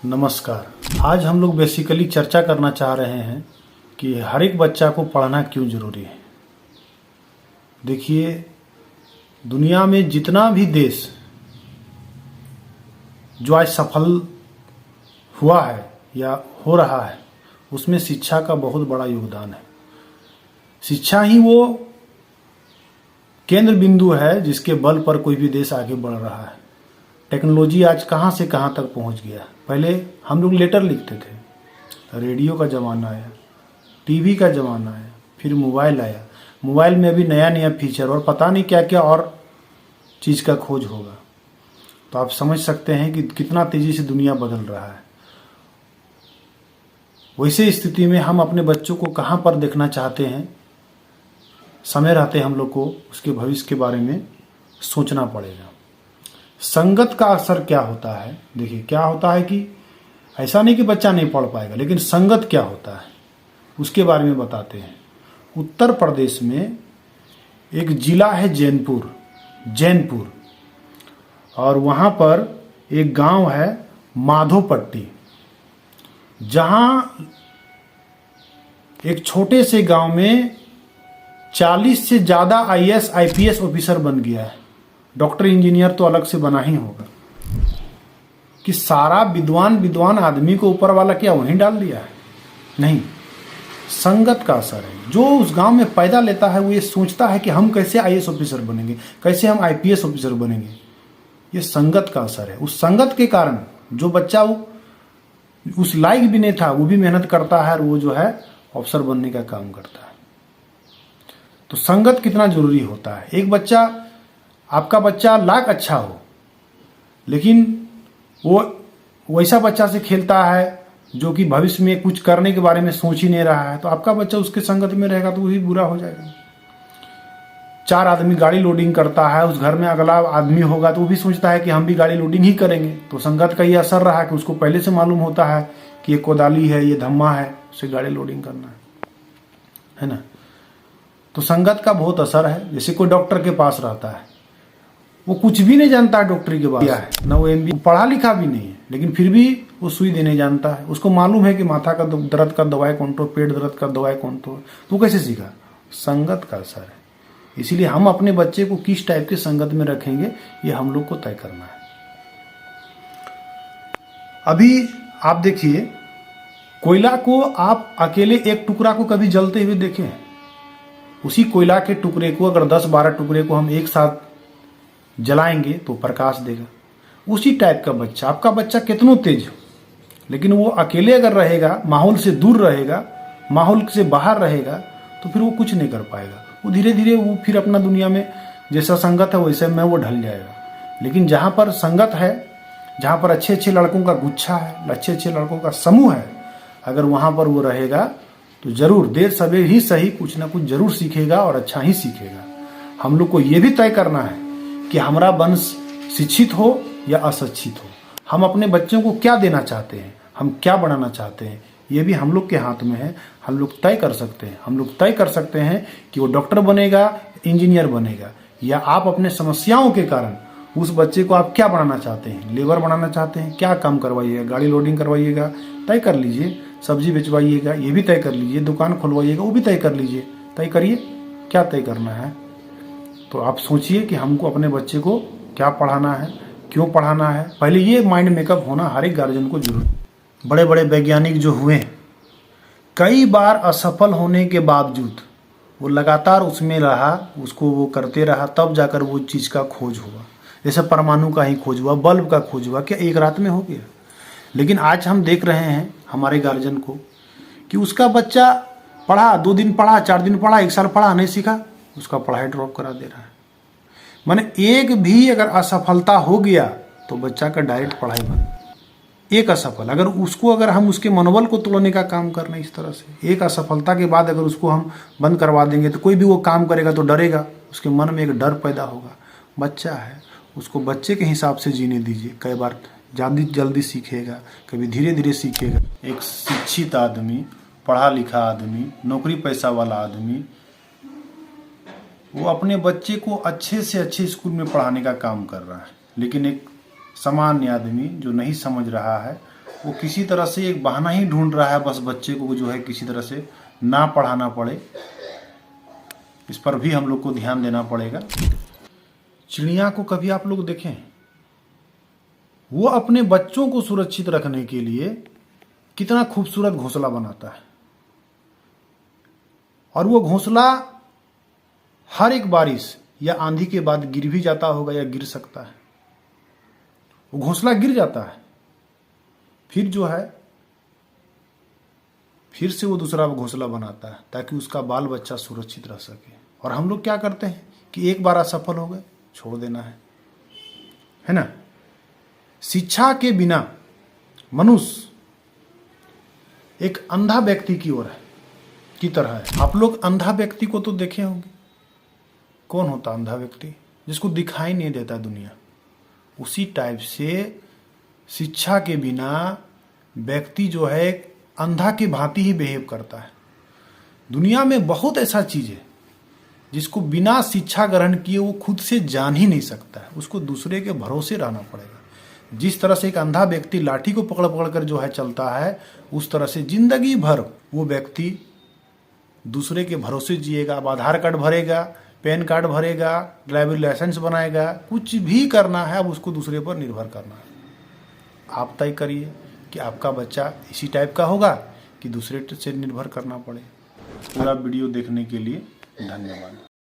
नमस्कार। आज हम लोग बेसिकली चर्चा करना चाह रहे हैं कि हर एक बच्चा को पढ़ना क्यों ज़रूरी है। देखिए, दुनिया में जितना भी देश जो आज सफल हुआ है या हो रहा है, उसमें शिक्षा का बहुत बड़ा योगदान है। शिक्षा ही वो केंद्र बिंदु है जिसके बल पर कोई भी देश आगे बढ़ रहा है। टेक्नोलॉजी आज कहाँ से कहाँ तक पहुँच गया। पहले हम लोग लेटर लिखते थे, रेडियो का ज़माना आया, टीवी का ज़माना आया, फिर मोबाइल आया। मोबाइल में भी नया नया फीचर और पता नहीं क्या क्या और चीज़ का खोज होगा। तो आप समझ सकते हैं कि कितना तेज़ी से दुनिया बदल रहा है। वैसे स्थिति में हम अपने बच्चों को कहाँ पर देखना चाहते हैं, समय रहते हम लोग को उसके भविष्य के बारे में सोचना पड़ेगा। संगत का असर क्या होता है। देखिए, क्या होता है कि ऐसा नहीं कि बच्चा नहीं पढ़ पाएगा, लेकिन संगत क्या होता है उसके बारे में बताते हैं। उत्तर प्रदेश में एक जिला है जैनपुर, और वहाँ पर एक गांव है माधोपट्टी, जहाँ एक छोटे से गांव में 40 से ज़्यादा IAS IPS ऑफिसर बन गया है। डॉक्टर इंजीनियर तो अलग से बना ही होगा। कि सारा विद्वान आदमी को ऊपर वाला क्या वहीं डाल दिया है? नहीं, संगत का असर है। जो उस गांव में पैदा लेता है वो ये सोचता है कि हम कैसे IAS ऑफिसर बनेंगे, कैसे हम IPS ऑफिसर बनेंगे। ये संगत का असर है। उस संगत के कारण जो बच्चा उस लायक भी नहीं था, वो भी मेहनत करता है और वो जो है अफसर बनने का काम करता है। तो संगत कितना जरूरी होता है। एक बच्चा, आपका बच्चा लाख अच्छा हो, लेकिन वो वैसा बच्चा से खेलता है जो कि भविष्य में कुछ करने के बारे में सोच ही नहीं रहा है, तो आपका बच्चा उसके संगत में रहेगा तो वही बुरा हो जाएगा। 4 आदमी गाड़ी लोडिंग करता है, उस घर में अगला आदमी होगा तो वो भी सोचता है कि हम भी गाड़ी लोडिंग ही करेंगे। तो संगत का ये असर रहा कि उसको पहले से मालूम होता है कि ये कोदाली है, ये धम्मा है, उसे गाड़ी लोडिंग करना है ना। तो संगत का बहुत असर है। जैसे कोई डॉक्टर के पास रहता है, वो कुछ भी नहीं जानता है डॉक्टरी के बारे में, ना वो MBA पढ़ा लिखा भी नहीं है, लेकिन फिर भी वो सुई देने जानता है। उसको मालूम है कि माथा का दर्द का दवाई कौन तो, पेट दर्द का दवाई कौन तो। तो कैसे सीखा? संगत का असर है। इसीलिए हम अपने बच्चे को किस टाइप के संगत में रखेंगे, ये हम लोग को तय करना है। अभी आप देखिए, कोयला को आप अकेले एक टुकड़ा को कभी जलते हुए देखें? उसी कोयला के टुकड़े को अगर 10-12 टुकड़े को हम एक साथ जलाएंगे तो प्रकाश देगा। उसी टाइप का बच्चा, आपका बच्चा कितना तेज हो, लेकिन वो अकेले अगर रहेगा, माहौल से दूर रहेगा, माहौल से बाहर रहेगा, तो फिर वो कुछ नहीं कर पाएगा। वो धीरे धीरे वो फिर अपना दुनिया में जैसा संगत है वैसे में वो ढल जाएगा। लेकिन जहाँ पर संगत है, जहाँ पर अच्छे अच्छे लड़कों का गुच्छा है, अच्छे अच्छे लड़कों का समूह है, अगर वहाँ पर वो रहेगा तो जरूर देर सवेर ही सही कुछ ना कुछ जरूर सीखेगा और अच्छा ही सीखेगा। हम लोग को ये भी तय करना है कि हमारा वंश शिक्षित हो या अशिक्षित हो। हम अपने बच्चों को क्या देना चाहते हैं, हम क्या बनाना चाहते हैं, ये भी हम लोग के हाथ में है। हम लोग तय कर सकते हैं। हम लोग तय कर सकते हैं कि वो डॉक्टर बनेगा, इंजीनियर बनेगा, या आप अपने समस्याओं के कारण उस बच्चे को आप क्या बनाना चाहते हैं, लेबर बनाना चाहते हैं, क्या काम करवाइएगा, गाड़ी लोडिंग करवाइएगा, तय कर लीजिए। सब्जी बेचवाइएगा, ये भी तय कर लीजिए। दुकान खुलवाइएगा, वो भी तय कर लीजिए। तय करिए क्या तय करना है। तो आप सोचिए कि हमको अपने बच्चे को क्या पढ़ाना है, क्यों पढ़ाना है। पहले ये माइंड मेकअप होना हर एक गार्जियन को जरूर। बड़े बड़े वैज्ञानिक जो हुए, कई बार असफल होने के बावजूद वो लगातार उसमें रहा, उसको वो करते रहा, तब जाकर वो चीज़ का खोज हुआ। जैसे परमाणु का ही खोज हुआ, बल्ब का खोज हुआ, क्या एक रात में हो गया? लेकिन आज हम देख रहे हैं हमारे गार्जियन को कि उसका बच्चा पढ़ा, 2 दिन पढ़ा, 4 दिन पढ़ा, 1 साल पढ़ा, नहीं सीखा, उसका पढ़ाई ड्रॉप करा दे रहा है। माने एक भी अगर असफलता हो गया तो बच्चा का डायरेक्ट पढ़ाई बंद। एक असफल, अगर हम उसके मनोबल को तोड़ने का काम कर रहे हैं इस तरह से, एक असफलता के बाद अगर उसको हम बंद करवा देंगे तो कोई भी वो काम करेगा तो डरेगा, उसके मन में एक डर पैदा होगा। बच्चा है, उसको बच्चे के हिसाब से जीने दीजिए। कई बार जल्दी सीखेगा, कभी धीरे धीरे सीखेगा। एक शिक्षित आदमी, पढ़ा लिखा आदमी, नौकरी पैसा वाला आदमी, वो अपने बच्चे को अच्छे से अच्छे स्कूल में पढ़ाने का काम कर रहा है। लेकिन एक सामान्य आदमी जो नहीं समझ रहा है, वो किसी तरह से एक बहाना ही ढूंढ रहा है, बस बच्चे को जो है किसी तरह से ना पढ़ाना पड़े। इस पर भी हम लोग को ध्यान देना पड़ेगा। चिड़िया को कभी आप लोग देखें, वो अपने बच्चों को सुरक्षित रखने के लिए कितना खूबसूरत घोंसला बनाता है, और वो घोंसला हर एक बारिश या आंधी के बाद गिर भी जाता होगा या गिर सकता है। वो घोंसला गिर जाता है, फिर जो है फिर से वो दूसरा घोंसला बनाता है ताकि उसका बाल बच्चा सुरक्षित रह सके। और हम लोग क्या करते हैं कि एक बार असफल हो गए, छोड़ देना है ना। शिक्षा के बिना मनुष्य एक अंधा व्यक्ति की तरह है। आप लोग अंधा व्यक्ति को तो देखे होंगे। कौन होता अंधा व्यक्ति? जिसको दिखाई नहीं देता दुनिया। उसी टाइप से शिक्षा के बिना व्यक्ति जो है अंधा की भांति ही बिहेव करता है। दुनिया में बहुत ऐसा चीज है जिसको बिना शिक्षा ग्रहण किए वो खुद से जान ही नहीं सकता है, उसको दूसरे के भरोसे रहना पड़ेगा। जिस तरह से एक अंधा व्यक्ति लाठी को पकड़ पकड़ कर जो है चलता है, उस तरह से जिंदगी भर वो व्यक्ति दूसरे के भरोसे जिएगा। अब आधार कार्ड भरेगा, पैन कार्ड भरेगा, ड्राइविंग लाइसेंस बनाएगा, कुछ भी करना है अब उसको दूसरे पर निर्भर करना है। आप तय करिए कि आपका बच्चा इसी टाइप का होगा कि दूसरे से निर्भर करना पड़े। पूरा वीडियो देखने के लिए धन्यवाद।